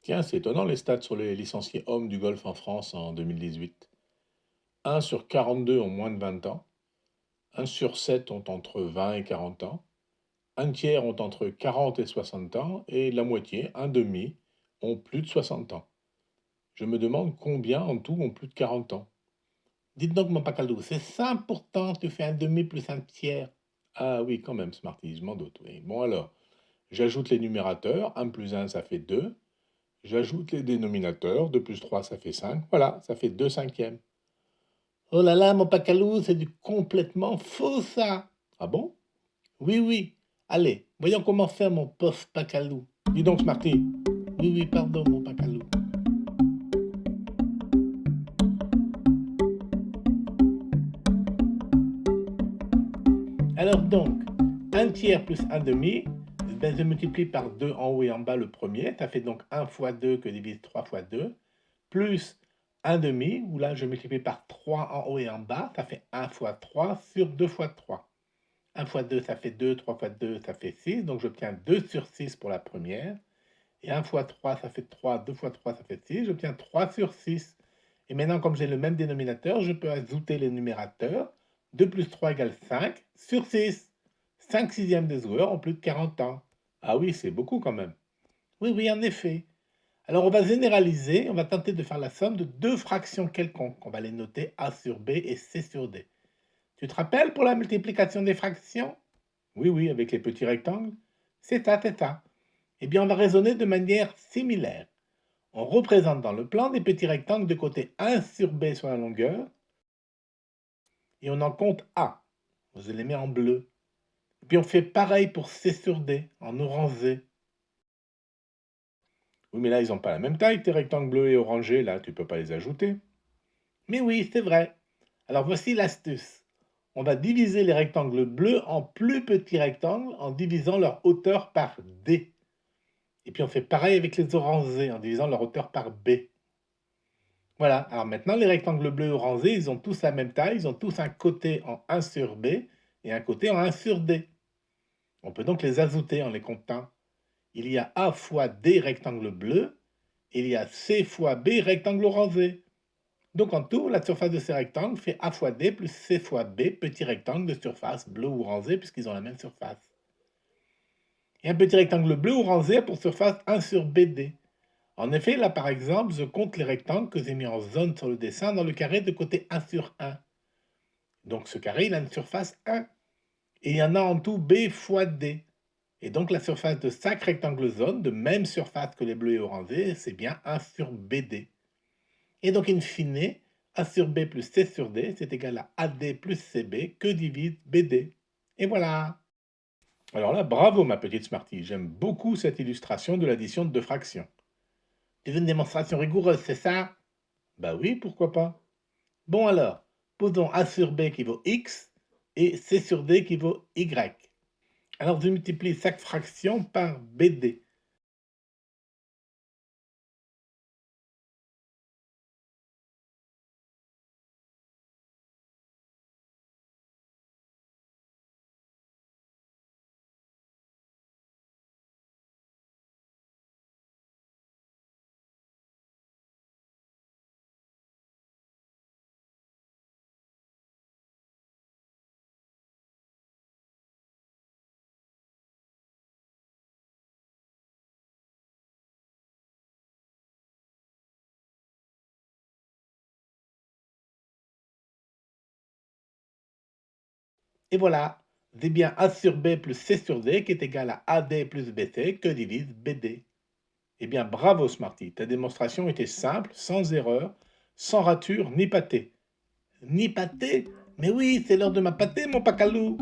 Tiens, c'est étonnant les stats sur les licenciés hommes du golf en France en 2018. 1 sur 42 ont moins de 20 ans, 1 sur 7 ont entre 20 et 40 ans, un tiers ont entre 40 et 60 ans, et la moitié, un demi, ont plus de 60 ans. Je me demande combien en tout ont plus de 40 ans. Dites donc, mon pacalou, c'est simple pourtant, tu fais un demi plus un tiers. Ah oui, quand même, Smarty, je m'en doute, oui. Bon alors, j'ajoute les numérateurs, 1 plus 1, ça fait 2. J'ajoute les dénominateurs, 2 plus 3, ça fait 5. Voilà, ça fait 2 cinquièmes. Oh là là, mon pacalou, c'est du complètement faux, ça. Ah bon? Oui, oui. Allez, voyons comment faire, mon pauvre pacalou. Dis donc, Smarty. Oui, oui, pardon, mon pacalou. Alors donc, un tiers plus un demi, ben je multiplie par 2 en haut et en bas le premier, ça fait donc 1 fois 2 que divise 3 fois 2, plus un demi, où là je multiplie par 3 en haut et en bas, ça fait 1 fois 3 sur 2 fois 3. 1 fois 2, ça fait 2, 3 fois 2, ça fait 6, donc j'obtiens 2 sur 6 pour la première. Et 1 fois 3, ça fait 3, 2 fois 3, ça fait 6, j'obtiens 3 sur 6. Et maintenant, comme j'ai le même dénominateur, je peux ajouter les numérateurs. 2 plus 3 égale 5 sur 6. 5 sixièmes des joueurs ont plus de 40 ans. Ah oui, c'est beaucoup quand même. Oui, oui, en effet. Alors on va généraliser, on va tenter de faire la somme de deux fractions quelconques. On va les noter A sur B et C sur D. Tu te rappelles pour la multiplication des fractions? Oui, oui, avec les petits rectangles. C'est ça, c'est ça. Eh bien, on va raisonner de manière similaire. On représente dans le plan des petits rectangles de côté 1 sur B sur la longueur et on en compte A. Je les mets en bleu. Et puis on fait pareil pour C sur D, en orangé. Oui, mais là, ils n'ont pas la même taille, tes rectangles bleus et orangés, là, tu ne peux pas les ajouter. Mais oui, c'est vrai. Alors voici l'astuce. On va diviser les rectangles bleus en plus petits rectangles en divisant leur hauteur par D. Et puis on fait pareil avec les orangés en divisant leur hauteur par B. Voilà, alors maintenant les rectangles bleus orangés, ils ont tous la même taille, ils ont tous un côté en 1 sur B et un côté en 1 sur D. On peut donc les ajouter en les comptant. Il y a A fois D rectangle bleu, et il y a C fois B rectangle orangé. Donc en tout, la surface de ces rectangles fait A fois D plus C fois B, petit rectangle de surface bleu ou orangé puisqu'ils ont la même surface. Et un petit rectangle bleu ou orangé a pour surface 1 sur BD. En effet, là par exemple, je compte les rectangles que j'ai mis en zone sur le dessin dans le carré de côté 1 sur 1. Donc ce carré, il a une surface 1. Et il y en a en tout B fois D. Et donc la surface de chaque rectangle zone, de même surface que les bleus et orangés, c'est bien 1 sur BD. Et donc in fine, A sur B plus C sur D, c'est égal à AD plus CB que divise BD. Et voilà. Alors là, bravo ma petite Smarty, j'aime beaucoup cette illustration de l'addition de deux fractions. Tu veux une démonstration rigoureuse, c'est ça? Bah oui, pourquoi pas. Bon alors, posons A sur B qui vaut X et C sur D qui vaut Y. Alors je multiplie chaque fraction par BD. Et voilà, c'est bien A sur B plus C sur D qui est égal à AD plus BC que divise BD. Eh bien bravo Smarty, ta démonstration était simple, sans erreur, sans rature ni pâté. Ni pâté? Mais oui, c'est l'heure de ma pâté mon pacalou.